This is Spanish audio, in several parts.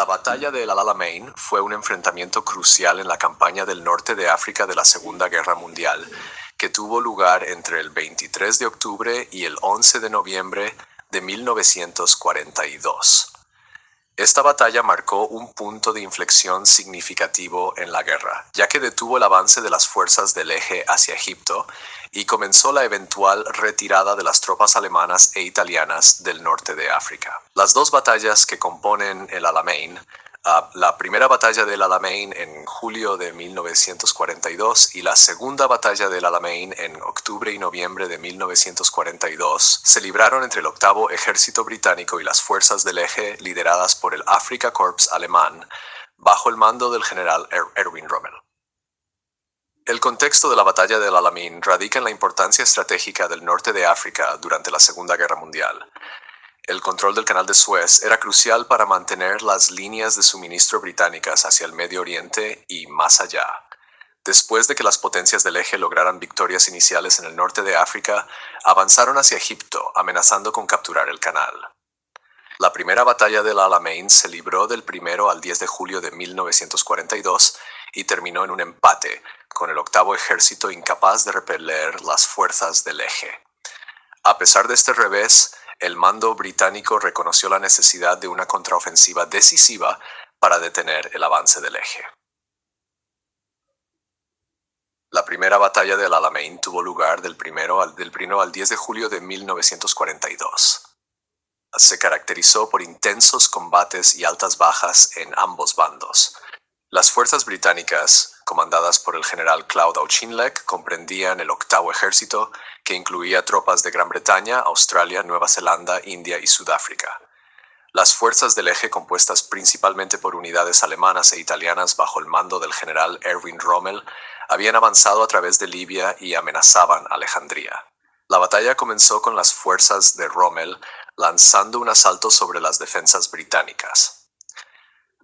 La batalla de El Alamein fue un enfrentamiento crucial en la campaña del norte de África de la Segunda Guerra Mundial, que tuvo lugar entre el 23 de octubre y el 11 de noviembre de 1942. Esta batalla marcó un punto de inflexión significativo en la guerra, ya que detuvo el avance de las fuerzas del eje hacia Egipto y comenzó la eventual retirada de las tropas alemanas e italianas del norte de África. Las dos batallas que componen el Alamein, la primera batalla del Alamein en julio de 1942 y la segunda batalla del Alamein en octubre y noviembre de 1942, se libraron entre el octavo ejército británico y las fuerzas del eje lideradas por el Afrika Korps alemán, bajo el mando del general Erwin Rommel. El contexto de la batalla del Alamein radica en la importancia estratégica del norte de África durante la Segunda Guerra Mundial. El control del Canal de Suez era crucial para mantener las líneas de suministro británicas hacia el Medio Oriente y más allá. Después de que las potencias del eje lograran victorias iniciales en el norte de África, avanzaron hacia Egipto, amenazando con capturar el canal. La primera batalla del Alamein se libró del 1 al 10 de julio de 1942 y terminó en un empate, con el octavo ejército incapaz de repeler las fuerzas del eje. A pesar de este revés, el mando británico reconoció la necesidad de una contraofensiva decisiva para detener el avance del eje. La primera batalla del Alamein tuvo lugar del 1 al 10 de julio de 1942. Se caracterizó por intensos combates y altas bajas en ambos bandos. Las fuerzas británicas, comandadas por el general Claude Auchinleck, comprendían el octavo ejército, que incluía tropas de Gran Bretaña, Australia, Nueva Zelanda, India y Sudáfrica. Las fuerzas del eje, compuestas principalmente por unidades alemanas e italianas bajo el mando del general Erwin Rommel, habían avanzado a través de Libia y amenazaban Alejandría. La batalla comenzó con las fuerzas de Rommel lanzando un asalto sobre las defensas británicas.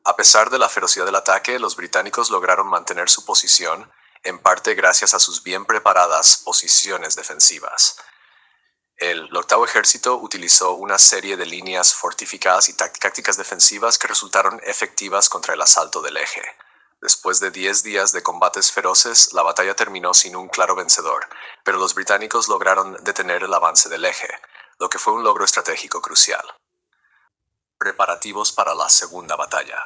A pesar de la ferocidad del ataque, los británicos lograron mantener su posición, en parte gracias a sus bien preparadas posiciones defensivas. El octavo ejército utilizó una serie de líneas fortificadas y tácticas defensivas que resultaron efectivas contra el asalto del eje. Después de 10 días de combates feroces, la batalla terminó sin un claro vencedor, pero los británicos lograron detener el avance del eje, lo que fue un logro estratégico crucial. Preparativos para la segunda batalla.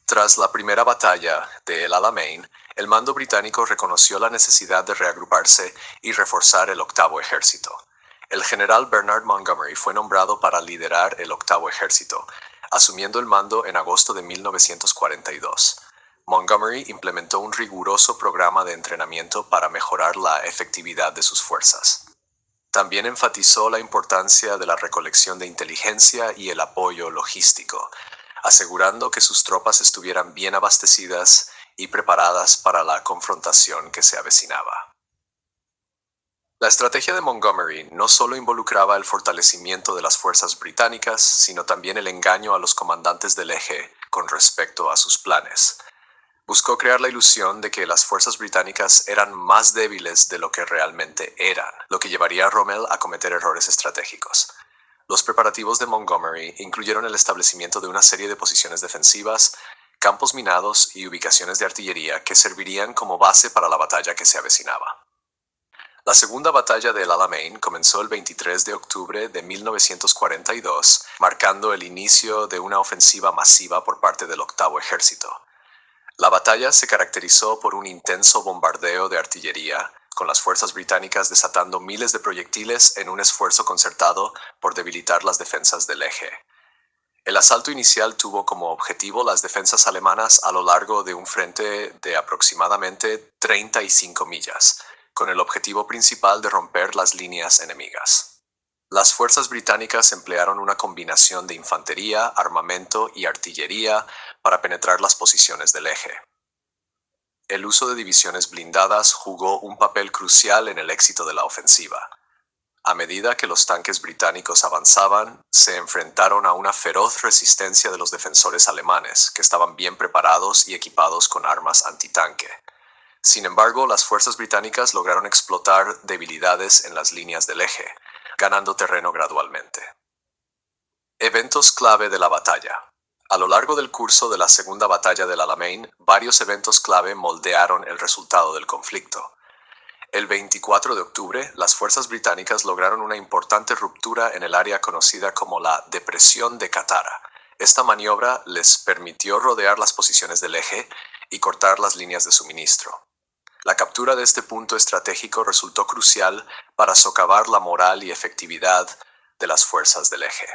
Tras la primera batalla de El Alamein, el mando británico reconoció la necesidad de reagruparse y reforzar el octavo ejército. El general Bernard Montgomery fue nombrado para liderar el octavo ejército, asumiendo el mando en agosto de 1942. Montgomery implementó un riguroso programa de entrenamiento para mejorar la efectividad de sus fuerzas. También enfatizó la importancia de la recolección de inteligencia y el apoyo logístico, asegurando que sus tropas estuvieran bien abastecidas y preparadas para la confrontación que se avecinaba. La estrategia de Montgomery no solo involucraba el fortalecimiento de las fuerzas británicas, sino también el engaño a los comandantes del eje con respecto a sus planes. Buscó crear la ilusión de que las fuerzas británicas eran más débiles de lo que realmente eran, lo que llevaría a Rommel a cometer errores estratégicos. Los preparativos de Montgomery incluyeron el establecimiento de una serie de posiciones defensivas, campos minados y ubicaciones de artillería que servirían como base para la batalla que se avecinaba. La segunda batalla de El Alamein comenzó el 23 de octubre de 1942, marcando el inicio de una ofensiva masiva por parte del octavo ejército. La batalla se caracterizó por un intenso bombardeo de artillería, con las fuerzas británicas desatando miles de proyectiles en un esfuerzo concertado por debilitar las defensas del eje. El asalto inicial tuvo como objetivo las defensas alemanas a lo largo de un frente de aproximadamente 35 millas, con el objetivo principal de romper las líneas enemigas. Las fuerzas británicas emplearon una combinación de infantería, armamento y artillería para penetrar las posiciones del eje. El uso de divisiones blindadas jugó un papel crucial en el éxito de la ofensiva. A medida que los tanques británicos avanzaban, se enfrentaron a una feroz resistencia de los defensores alemanes, que estaban bien preparados y equipados con armas antitanque. Sin embargo, las fuerzas británicas lograron explotar debilidades en las líneas del eje, ganando terreno gradualmente. Eventos clave de la batalla. A lo largo del curso de la Segunda Batalla del Alamein, varios eventos clave moldearon el resultado del conflicto. El 24 de octubre, las fuerzas británicas lograron una importante ruptura en el área conocida como la Depresión de Katara. Esta maniobra les permitió rodear las posiciones del eje y cortar las líneas de suministro. La captura de este punto estratégico resultó crucial para socavar la moral y efectividad de las fuerzas del eje.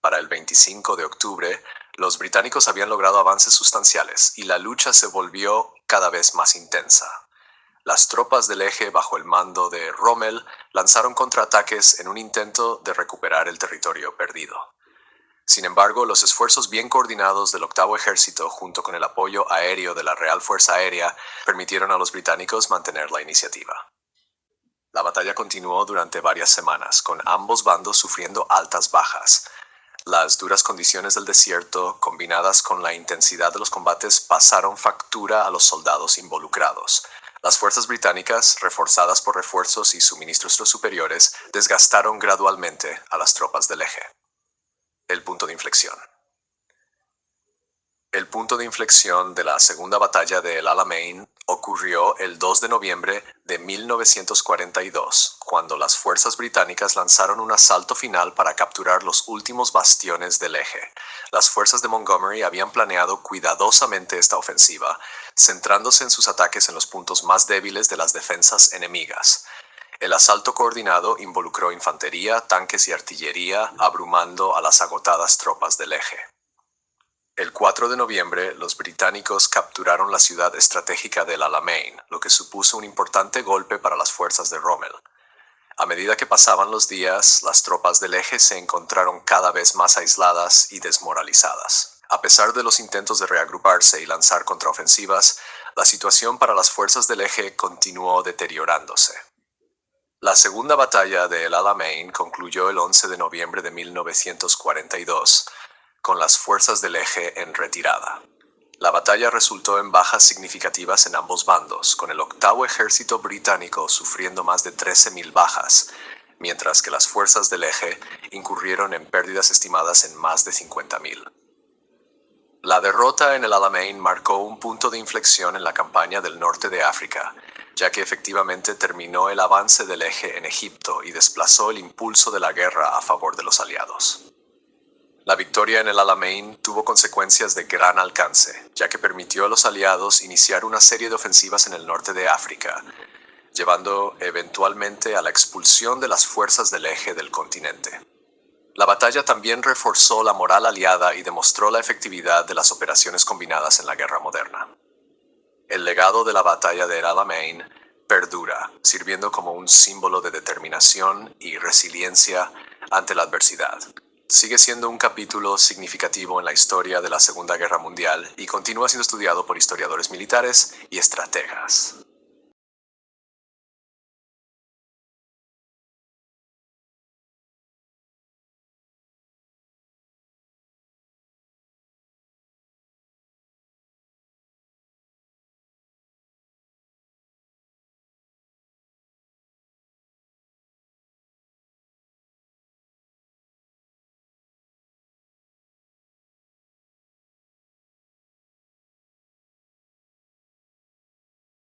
Para el 25 de octubre, los británicos habían logrado avances sustanciales y la lucha se volvió cada vez más intensa. Las tropas del eje bajo el mando de Rommel lanzaron contraataques en un intento de recuperar el territorio perdido. Sin embargo, los esfuerzos bien coordinados del octavo ejército junto con el apoyo aéreo de la Real Fuerza Aérea permitieron a los británicos mantener la iniciativa. La batalla continuó durante varias semanas, con ambos bandos sufriendo altas bajas. Las duras condiciones del desierto, combinadas con la intensidad de los combates, pasaron factura a los soldados involucrados. Las fuerzas británicas, reforzadas por refuerzos y suministros superiores, desgastaron gradualmente a las tropas del eje. El punto de inflexión. El punto de inflexión de la Segunda Batalla de El Alamein ocurrió el 2 de noviembre de 1942, cuando las fuerzas británicas lanzaron un asalto final para capturar los últimos bastiones del eje. Las fuerzas de Montgomery habían planeado cuidadosamente esta ofensiva, centrándose en sus ataques en los puntos más débiles de las defensas enemigas. El asalto coordinado involucró infantería, tanques y artillería, abrumando a las agotadas tropas del eje. El 4 de noviembre, los británicos capturaron la ciudad estratégica del Alamein, lo que supuso un importante golpe para las fuerzas de Rommel. A medida que pasaban los días, las tropas del eje se encontraron cada vez más aisladas y desmoralizadas. A pesar de los intentos de reagruparse y lanzar contraofensivas, la situación para las fuerzas del eje continuó deteriorándose. La segunda batalla de El Alamein concluyó el 11 de noviembre de 1942, con las fuerzas del eje en retirada. La batalla resultó en bajas significativas en ambos bandos, con el octavo ejército británico sufriendo más de 13.000 bajas, mientras que las fuerzas del eje incurrieron en pérdidas estimadas en más de 50.000. La derrota en el Alamein marcó un punto de inflexión en la campaña del norte de África, ya que efectivamente terminó el avance del eje en Egipto y desplazó el impulso de la guerra a favor de los aliados. La victoria en el Alamein tuvo consecuencias de gran alcance, ya que permitió a los aliados iniciar una serie de ofensivas en el norte de África, llevando eventualmente a la expulsión de las fuerzas del eje del continente. La batalla también reforzó la moral aliada y demostró la efectividad de las operaciones combinadas en la guerra moderna. El legado de la batalla de El Alamein perdura, sirviendo como un símbolo de determinación y resiliencia ante la adversidad. Sigue siendo un capítulo significativo en la historia de la Segunda Guerra Mundial y continúa siendo estudiado por historiadores militares y estrategas.